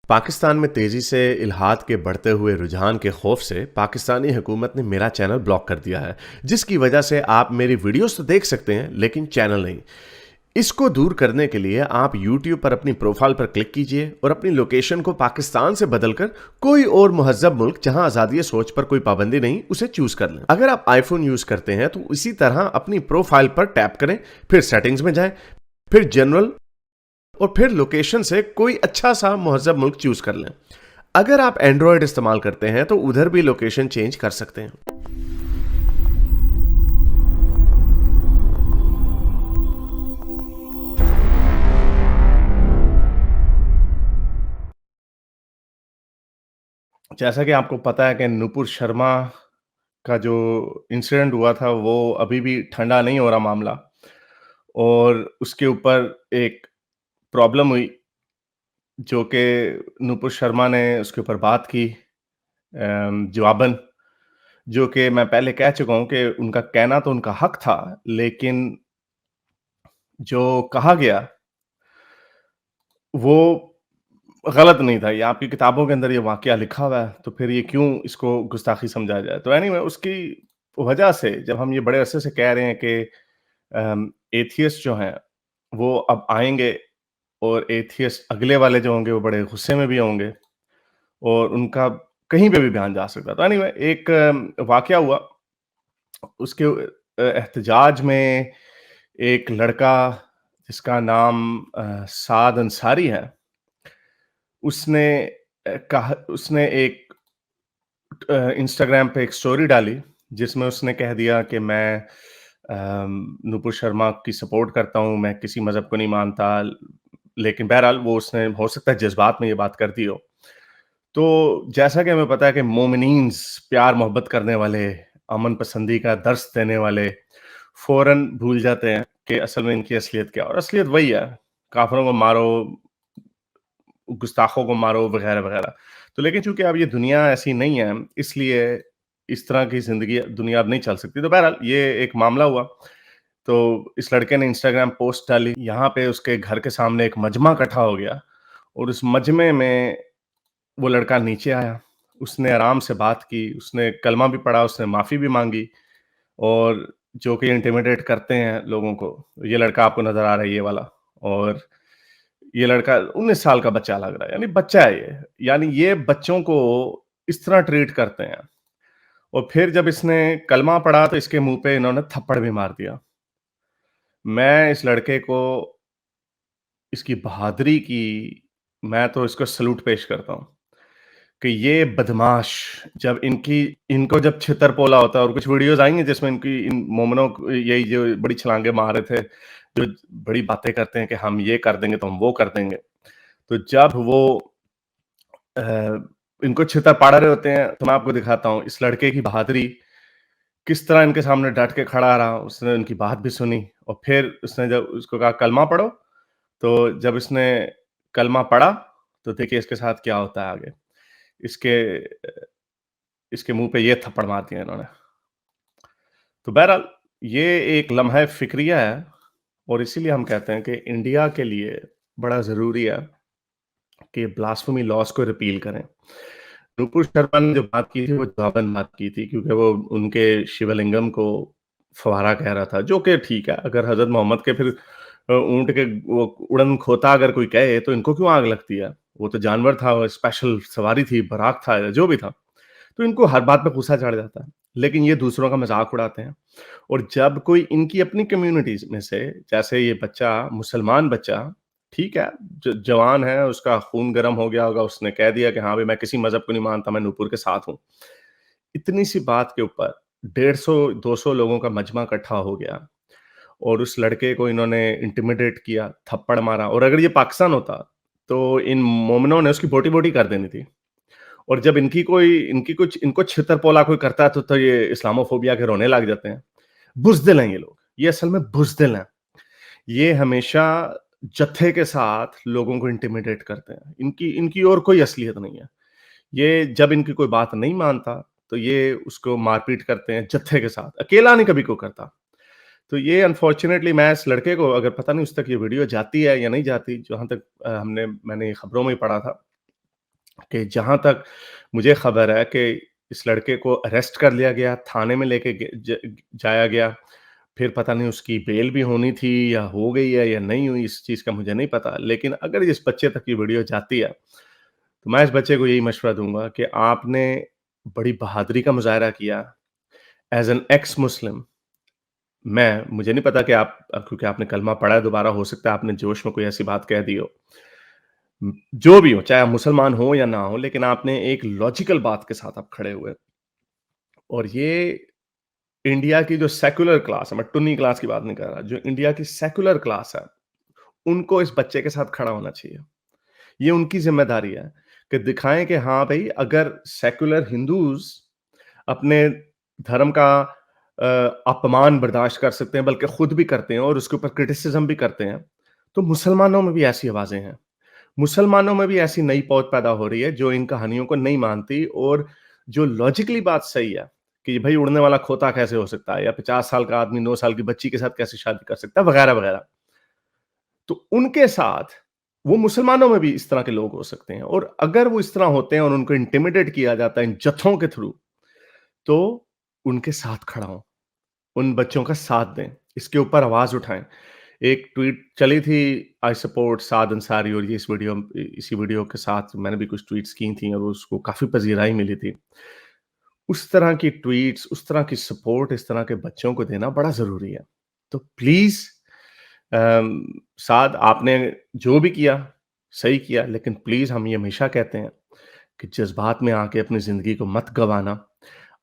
पाकिस्तान में तेजी से इल्हाद के बढ़ते हुए रुझान के खौफ से पाकिस्तानी हुकूमत ने मेरा चैनल ब्लॉक कर दिया है, जिसकी वजह से आप मेरी वीडियोस तो देख सकते हैं लेकिन चैनल नहीं। इसको दूर करने के लिए आप YouTube पर अपनी प्रोफाइल पर क्लिक कीजिए और अपनी लोकेशन को पाकिस्तान से बदलकर कोई और मुहज्जब मुल्क जहां आज़ादी सोच पर कोई पाबंदी नहीं उसे चूज कर लें। अगर आप आईफोन यूज करते हैं तो इसी तरह अपनी प्रोफाइल पर टैप करें, फिर सेटिंग्स में जाएं, फिर जनरल और फिर लोकेशन से कोई अच्छा सा मुहज्जब मुल्क चूज कर लें। अगर आप एंड्रॉयड इस्तेमाल करते हैं तो उधर भी लोकेशन चेंज कर सकते हैं। जैसा कि आपको पता है कि नुपुर शर्मा का जो इंसिडेंट हुआ था वो अभी भी ठंडा नहीं हो रहा मामला, और उसके ऊपर एक प्रॉब्लम हुई जो कि नुपुर शर्मा ने उसके ऊपर बात की जवाबन, जो कि मैं पहले कह चुका हूं कि उनका कहना तो उनका हक था, लेकिन जो कहा गया वो गलत नहीं था। ये आपकी किताबों के अंदर ये वाकया लिखा हुआ है, तो फिर ये क्यों इसको गुस्ताखी समझा जाए। तो एनीवे उसकी वजह से जब हम ये बड़े अरसे से कह रहे हैं कि एथियस्ट जो हैं वो अब आएंगे, और एथियस्ट अगले वाले जो होंगे वो बड़े गुस्से में भी होंगे और उनका कहीं पे भी बयान जा सकता है। तो एनीवे एक वाकया हुआ, उसके एहतजाज में एक लड़का जिसका नाम साद अंसारी है, उसने कहा, उसने एक इंस्टाग्राम पे एक स्टोरी डाली जिसमें उसने कह दिया कि मैं नुपुर शर्मा की सपोर्ट करता हूँ, मैं किसी मज़हब को नहीं मानता। लेकिन बहरहाल वो उसने हो सकता है जज़्बात में ये बात कर दी हो। तो जैसा कि हमें पता है कि मोमिनीन्स, प्यार मोहब्बत करने वाले, अमन पसंदी का दर्स देने वाले, फ़ौरन भूल जाते हैं कि असल में इनकी असलियत क्या है, और असलियत वही है, काफ़िरों को मारो, गुस्ताखों को मारो, वगैरह-वगैरह। तो लेकिन चूँकि अब ये दुनिया ऐसी नहीं है, इसलिए इस तरह की ज़िंदगी दुनिया अब नहीं चल सकती। तो बहरहाल ये एक मामला हुआ। तो इस लड़के ने इंस्टाग्राम पोस्ट डाली, यहाँ पे उसके घर के सामने एक मजमा इकट्ठा हो गया, और उस मजमे में वो लड़का नीचे आया। उसने आराम से बात की, उसने कलमा भी पढ़ा, उसने माफ़ी भी माँगी, और जो कि इंटिमिडेट करते हैं लोगों को। ये लड़का आपको नज़र आ रहा है, ये वाला। और ये लड़का 19 साल का बच्चा लग रहा है, यानी बच्चा है ये। यानी ये बच्चों को इस तरह ट्रीट करते हैं। और फिर जब इसने कलमा पढ़ा तो इसके मुँह पे इन्होंने थप्पड़ भी मार दिया। मैं इस लड़के को, इसकी बहादुरी की, मैं तो इसको सैल्यूट पेश करता हूँ कि ये बदमाश, जब इनको जब छितर-पोला होता है, और कुछ वीडियोज़ आएँगी जिसमें इनकी इन मोमिनों को यही जो बड़ी छलांगे मार रहे थे, जो बड़ी बातें करते हैं कि हम ये कर देंगे तो हम वो कर देंगे। तो जब वो अ, इनको छितर पाड़ रहे होते हैं, तो मैं आपको दिखाता हूँ इस लड़के की बहादुरी, किस तरह इनके सामने डट के खड़ा रहा। उसने उनकी बात भी सुनी, और फिर उसने जब उसको कहा कलमा पढ़ो, तो जब इसने कलमा पढ़ा, तो देखिए इसके साथ क्या होता है आगे। इसके इसके मुँह पे ये थप्पड़ मार दिया इन्होंने। तो बहरहाल ये एक लम्हा फ़िक्रिया है, और इसीलिए हम कहते हैं कि इंडिया के लिए बड़ा ज़रूरी है कि ब्लास्फेमी लॉज़ को रिपील करें। नुपुर शर्मा ने जो बात की थी वो जवाबन बात की थी, क्योंकि वो उनके शिवलिंगम को फव्वारा कह रहा था, जो कि ठीक है। अगर हज़रत मोहम्मद के फिर ऊँट के वो उड़न खोता अगर कोई कहे तो इनको क्यों आग लगती है? वो तो जानवर था, वो स्पेशल सवारी थी, बराक था, जो भी था। तो इनको हर बात पे गुस्सा चढ़ जाता है। लेकिन ये दूसरों का मज़ाक उड़ाते हैं, और जब कोई इनकी अपनी कम्युनिटीज़ में से, जैसे ये बच्चा, मुसलमान बच्चा, ठीक है, जवान है, उसका खून गर्म हो गया होगा, उसने कह दिया कि हाँ भाई मैं किसी मज़हब को नहीं मानता, मैं नूपुर के साथ हूँ। इतनी सी बात के ऊपर 150-200 लोगों का मजमा इकट्ठा हो गया, और उस लड़के को इन्होंने इंटिमिडेट किया, थप्पड़ मारा। और अगर ये पाकिस्तान होता, तो इन मोमिनों ने उसकी बोटी-बोटी कर देनी थी। और जब इनकी कुछ इनको छितर-पोला कोई करता है, तो ये इस्लामोफोबिया के रोने लग जाते हैं। बुज़दिल हैं ये लोग, ये असल में बुज़दिल हैं। ये हमेशा जत्थे के साथ लोगों को इंटिमिडेट करते हैं। इनकी इनकी और कोई असलियत नहीं है। ये जब इनकी कोई बात नहीं मानता, तो ये उसको मारपीट करते हैं जत्थे के साथ, अकेला नहीं कभी कोई करता। तो ये अनफॉर्च्यूनेटली मैं इस लड़के को, अगर पता नहीं उस तक ये वीडियो जाती है या नहीं जाती, जहाँ तक मैंने खबरों में ही पढ़ा था, कि जहाँ तक मुझे खबर है कि इस लड़के को अरेस्ट कर लिया गया, थाने में लेके जाया गया। फिर पता नहीं उसकी बेल भी होनी थी या हो गई है या नहीं हुई, इस चीज़ का मुझे नहीं पता। लेकिन अगर इस बच्चे तक ये वीडियो जाती है, तो मैं इस बच्चे को यही मशवरा दूँगा कि आपने बड़ी बहादुरी का मुज़ाहरा किया एज़ एन एक्स मुस्लिम। मुझे नहीं पता कि आप क्योंकि आपने कलमा पढ़ा है, दोबारा हो सकता है आपने जोश में कोई ऐसी बात कह दी हो। जो भी हो, चाहे आप मुसलमान हो या ना हो, लेकिन आपने एक लॉजिकल बात के साथ आप खड़े हुए। और ये इंडिया की जो सेक्युलर क्लास है, मैं टुन्नी क्लास की बात नहीं कर रहा, जो इंडिया की सेक्युलर क्लास है, उनको इस बच्चे के साथ खड़ा होना चाहिए। ये उनकी ज़िम्मेदारी है कि दिखाएँ कि हाँ भई, अगर सेक्युलर हिंदूज़ अपने धर्म का अपमान बर्दाश्त कर सकते हैं, बल्कि खुद भी करते हैं और उसके ऊपर क्रिटिसिज़्म भी करते हैं, तो मुसलमानों में भी ऐसी आवाज़ें हैं। मुसलमानों में भी ऐसी नई पौध पैदा हो रही है जो इन कहानियों को नहीं मानती और जो लॉजिकली बात सही है कि भाई उड़ने वाला खोता कैसे हो सकता है या 50 साल का आदमी 9 साल की बच्ची के साथ कैसे शादी कर सकता है वगैरह वगैरह। तो उनके साथ वो मुसलमानों में भी इस तरह के लोग हो सकते हैं और अगर वो इस तरह होते हैं और उनको इंटिमिडेट किया जाता है इन जत्थों के थ्रू, तो उनके साथ खड़ा हों, उन बच्चों का साथ दें, इसके ऊपर आवाज उठाएं। एक ट्वीट चली थी, आई सपोर्ट साद अंसारी, और ये इसी वीडियो के साथ मैंने भी कुछ ट्वीट्स की थी और उसको काफ़ी पज़ीराई मिली थी। उस तरह की ट्वीट्स, उस तरह की सपोर्ट इस तरह के बच्चों को देना बड़ा ज़रूरी है। तो प्लीज़ साद, आपने जो भी किया, सही किया, लेकिन प्लीज़ हम ये हमेशा कहते हैं कि जज़्बात में आके अपनी ज़िंदगी को मत गँवाना।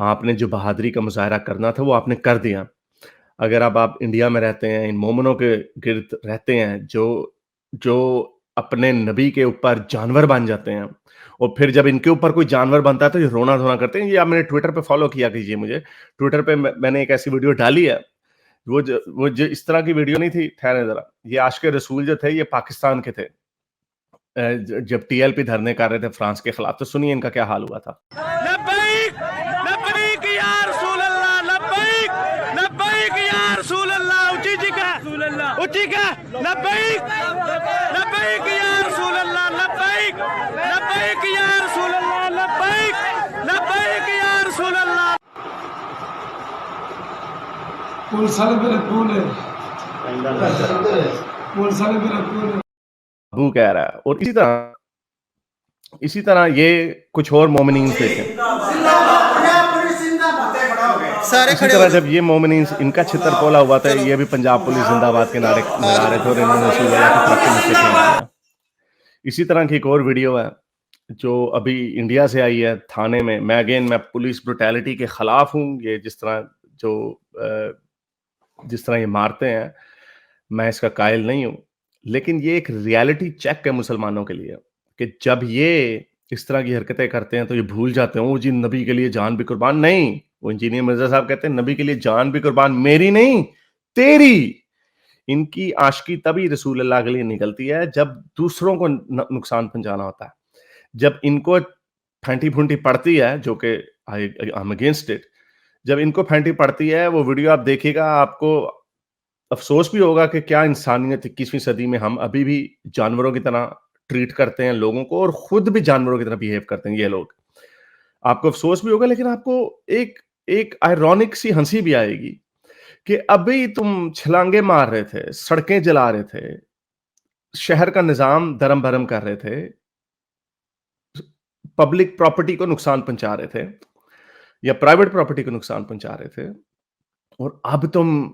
आपने जो बहादुरी का मुज़ाहरा करना था, वो आपने कर दिया। अगर अब आप इंडिया में रहते हैं, इन मोमिनों के गिर्द रहते हैं, जो जो अपने नबी के ऊपर जानवर बन जाते हैं और फिर जब इनके ऊपर कोई जानवर बनता है, तो ये रोना-धोना करते हैं। ये आप मेरे ट्विटर पे फ़ॉलो किया कीजिए मुझे। ट्विटर पे मैंने एक ऐसी वीडियो डाली है, वो जो इस तरह की वीडियो नहीं थी, ठहरें ज़रा। ये आशिक़े रसूल जो थे, ये पाकिस्तान के थे। जब टीएलपी धरने कर रहे थे फ्रांस के खिलाफ, तो सुनिए इनका क्या हाल हुआ था। लब्बैक लब्बैक या रसूल अल्लाह, लब्बैक लब्बैक या रसूल अल्लाह, ऊंची का लब्बैक लब्बैक या रसूल अल्लाह, लब्बैक लब्बैक या रसूल अल्लाह, लब्बैक लब्बैक या रसूल अल्लाह। अबू कह रहा है। और इसी तरह ये कुछ और मोमिनीन देखें। सारे इसी खड़े हो तरह जाओ। जब ये मोमिनीन, इनका छितर पोला हुआ था, ये भी पंजाब पुलिस जिंदाबाद के नारे लगा रहे थे और इन्होंने रसूलुल्लाह के ट्रक के नीचे फेंक दिया। इसी तरह की एक और वीडियो है जो अभी इंडिया से आई है थाने में। मैं पुलिस ब्रुटैलिटी के खिलाफ हूँ। ये जिस तरह ये मारते हैं, मैं इसका कायल नहीं हूँ। लेकिन ये एक रियलिटी चेक है मुसलमानों के लिए कि जब ये इस तरह की हरकतें करते हैं तो ये भूल जाते हैं, ओ जी नबी के लिए जान भी कुर्बान नहीं। वो इंजीनियर मिर्जा साहब कहते हैं नबी के लिए जान भी कुर्बान, मेरी नहीं तेरी। इनकी आशिकी तभी रसूलुल्लाह के लिए निकलती है जब दूसरों को नुकसान पहुंचाना होता है। जब इनको फैंटी-फूंटी पड़ती है, जो कि आई आई एम अगेंस्ट इट। जब इनको फैंटी पड़ती है, वो वीडियो आप देखिएगा, आपको अफ़सोस भी होगा कि क्या इंसानियत 21वीं सदी में हम अभी भी जानवरों की तरह ट्रीट करते हैं लोगों को और खुद भी जानवरों की तरह बिहेव करते हैं ये लोग। आपको अफ़सोस भी होगा, लेकिन आपको एक एक आयरॉनिक सी हँसी भी आएगी कि अभी तुम छलांगे मार रहे थे, सड़कें जला रहे थे, शहर का निज़ाम दरम-भरम कर रहे थे, पब्लिक प्रॉपर्टी को नुकसान पहुँचा रहे थे या प्राइवेट प्रॉपर्टी को नुकसान पहुँचा रहे थे, और अब तुम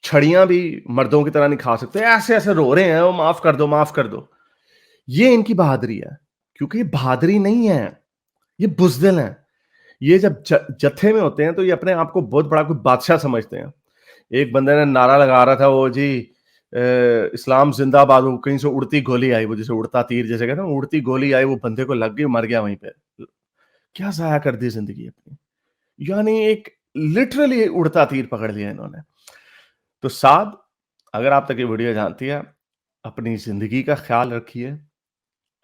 छड़ियाँ भी मर्दों की तरह नहीं खा सकते, ऐसे-ऐसे रो रहे हैं, "ओ माफ़ कर दो, माफ़ कर दो।" ये इनकी बहादुरी है, क्योंकि ये बहादुरी नहीं है, ये बुज़दिल हैं। ये जब जत्थे में होते हैं, तो ये अपने आप को बहुत बड़ा कोई बादशाह समझते हैं। एक बंदे ने नारा लगा रहा था, वो जी इस्लाम ज़िंदाबाद, वो कहीं से उड़ती गोली आई, वो जैसे उड़ता तीर जैसे कहते हैं ना, उड़ती गोली आई, वो बंदे को लग गई, मर गया वहीं पे। क्या ज़ाया कर दी ज़िंदगी अपनी। यानी एक लिटरली उड़ता तीर पकड़ लिया इन्होंने। तो साद, अगर आप तक ये वीडियो जानती है, अपनी ज़िंदगी का ख़्याल रखिए,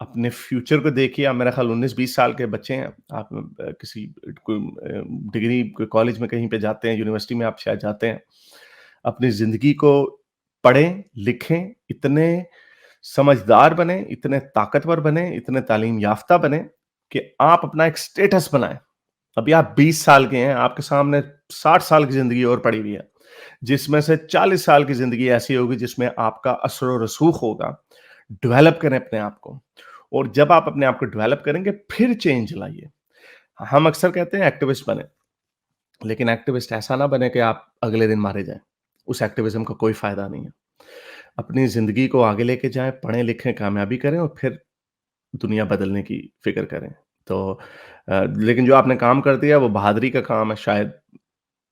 अपने फ्यूचर को देखिए। आप मेरा ख़्याल 19-20 साल के बच्चे हैं, आप किसी कोई डिग्री कोई कॉलेज में कहीं पे जाते हैं, यूनिवर्सिटी में आप शायद जाते हैं। अपनी ज़िंदगी को पढ़ें, लिखें, इतने समझदार बने, इतने ताकतवर बने, इतने तालीम याफ्ता बने कि आप अपना एक स्टेटस बनाएँ। अभी आप 20 साल के हैं, आपके सामने 60 साल की ज़िंदगी और पड़ी हुई है, जिसमें से 40 साल की ज़िंदगी ऐसी होगी जिसमें आपका असर और रसूख होगा। डेवलप करें अपने आप को, और जब आप अपने आप को डेवलप करेंगे, फिर चेंज लाइए। हम अक्सर कहते हैं एक्टिविस्ट बनें, लेकिन एक्टिविस्ट ऐसा ना बने कि आप अगले दिन मारे जाएँ। उस एक्टिविज़्म का कोई फ़ायदा नहीं है। अपनी ज़िंदगी को आगे लेके जाएँ, पढ़ें-लिखें, कामयाबी करें और फिर दुनिया बदलने की फ़िक्र करें। तो लेकिन जो आपने काम कर दिया वो बहादुरी का काम है, शायद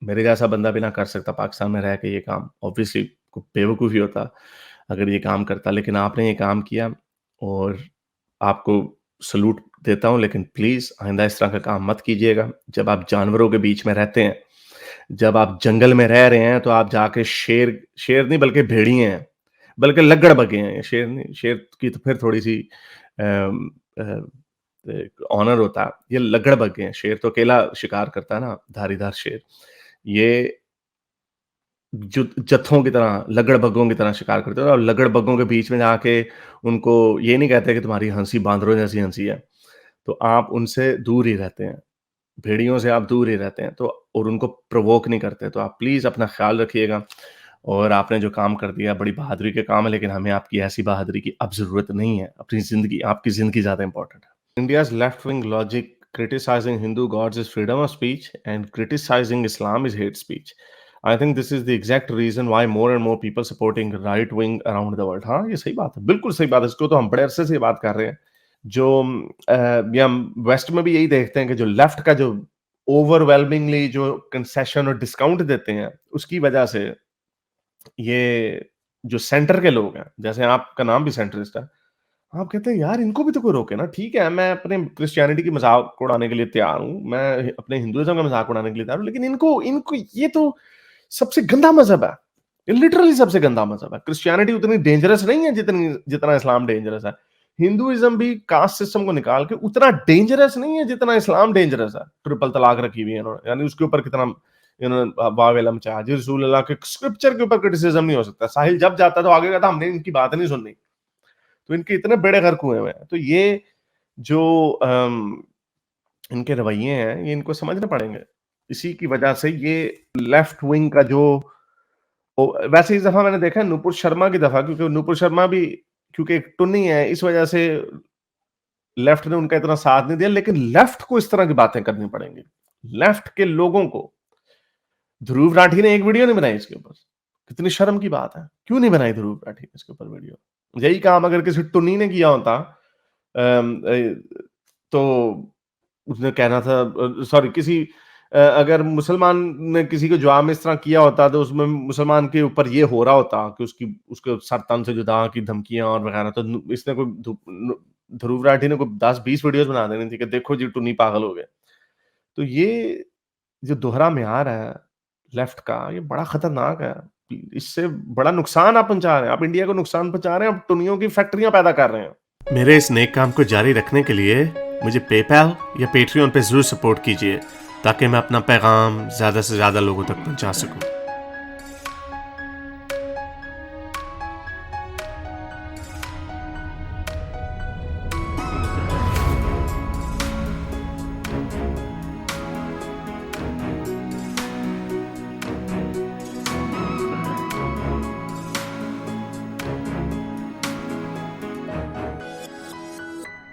मेरे जैसा बंदा भी ना कर सकता पाकिस्तान में रह के ये काम। ऑब्वियसली बेवकूफ़ी होता अगर ये काम करता, लेकिन आपने ये काम किया और आपको सैल्यूट देता हूँ, लेकिन प्लीज़ आइंदा इस तरह का काम मत कीजिएगा। जब आप जानवरों के बीच में रहते हैं, जब आप जंगल में रह रहे हैं, तो आप जाके शेर शेर नहीं बल्कि भेड़िए हैं, बल्कि लग्गड़-बग्गे हैं। शेर नहीं, शेर की तो फिर थोड़ी-सी अम, ऑनर होता है। ये लग्गड़-बग्गे हैं, शेर तो अकेला शिकार करता है ना, धारीदार शेर। ये जो जत्थों की तरह, लग्गड़-बग्गों की तरह शिकार करते हैं और लग्गड़-बग्गों के बीच में जाके उनको ये नहीं कहते कि तुम्हारी हँसी बांदरों जैसी हँसी है। तो आप उनसे दूर ही रहते हैं। भेड़ियों से आप दूर ही रहते हैं, तो और उनको प्रोवोक नहीं करते। तो आप प्लीज़ अपना ख़्याल रखिएगा, और आपने जो काम कर दिया बड़ी बहादुरी के काम है, लेकिन हमें आपकी ऐसी बहादुरी की अब ज़रूरत नहीं है। अपनी ज़िंदगी, आपकी ज़िंदगी ज़्यादा इम्पोर्टेंट है। India's left-wing logic criticizing Hindu gods is freedom of speech and criticizing Islam is hate speech. I think this is the exact reason why more and more people supporting right wing around the world. हाँ, ये सही बात है, बिल्कुल सही बात है। इसको तो हम बड़े अरसे से बात कर रहे हैं। जो ये हम वेस्ट में भी यही देखते हैं कि जो लेफ्ट का जो ओवरवेलमिंगली जो कंसेशन और डिस्काउंट देते हैं, उसकी वजह से ये जो सेंटर के लोग हैं, जैसे आपका नाम भी सेंट्रिस्ट है, आप कहते हैं यार इनको भी तो कोई रोके ना। ठीक है, मैं अपने क्रिश्चियनिटी की मज़ाक उड़ाने के लिए तैयार हूँ, मैं अपने हिंदुइज़्म का मज़ाक उड़ाने के लिए तैयार हूँ, लेकिन इनको इनको ये तो सबसे गंदा मज़हब है। ये लिटरली सबसे गंदा मज़हब है। क्रिश्चियनिटी उतनी डेंजरस नहीं है जितना इस्लाम डेंजरस है। हिंदुइज़्म भी कास्ट सिस्टम को निकाल के उतना डेंजरस नहीं है जितना इस्लाम डेंजरस है। ट्रिपल तलाक रखी हुई है इन्होंने, यानी उसके ऊपर कितना इन्होंने वावेला मचाया। जी रसूल अल्लाह के स्क्रिप्चर के ऊपर क्रिटिसिज्म नहीं हो सकता। साहिल जब जाता तो आगे कहता हमने इनकी बात नहीं सुननी। तो इनके इतने बेड़े गर्क हुए हुए हैं। तो ये जो इनके रवैये हैं, ये इनको समझने पड़ेंगे। इसी की वजह से ये लेफ्ट विंग का जो वैसे इस दफ़ा मैंने देखा है नुपुर शर्मा की दफ़ा, क्योंकि नुपुर शर्मा भी क्योंकि एक टुन्नी है, इस वजह से लेफ्ट ने उनका इतना साथ नहीं दिया, लेकिन लेफ्ट को इस तरह की बातें करनी पड़ेंगी। लेफ्ट के लोगों को, ध्रुव राठी ने एक वीडियो नहीं बनाई इसके ऊपर। कितनी शर्म की बात है। क्यों नहीं बनाई ध्रुव राठी ने इसके ऊपर वीडियो? यही काम अगर किसी टुन्नी ने किया होता तो उसने कहना था सॉरी किसी अगर मुसलमान ने किसी को जवाब में इस तरह किया होता तो उसमें मुसलमान के ऊपर ये हो रहा होता कि उसके सर तन से जुदा की धमकियां और वगैरह, तो इसने कोई ध्रुव राठी ने कोई 10-20 वीडियोस बना देनी थी कि देखो जी टुन्नी पागल हो गए। तो ये जो दोहरा म्यार है लेफ्ट का, ये बड़ा खतरनाक है। इससे बड़ा नुकसान आप पहुंचा रहे हैं, आप इंडिया को नुकसान पहुंचा रहे हैं, आप टुन्नियों की फैक्ट्रियां पैदा कर रहे हैं। मेरे इस नेक काम को जारी रखने के लिए मुझे पेपैल या पेट्रियन पे जरूर सपोर्ट कीजिए, ताकि मैं अपना पैगाम ज़्यादा से ज़्यादा लोगों तक पहुंचा सकूं।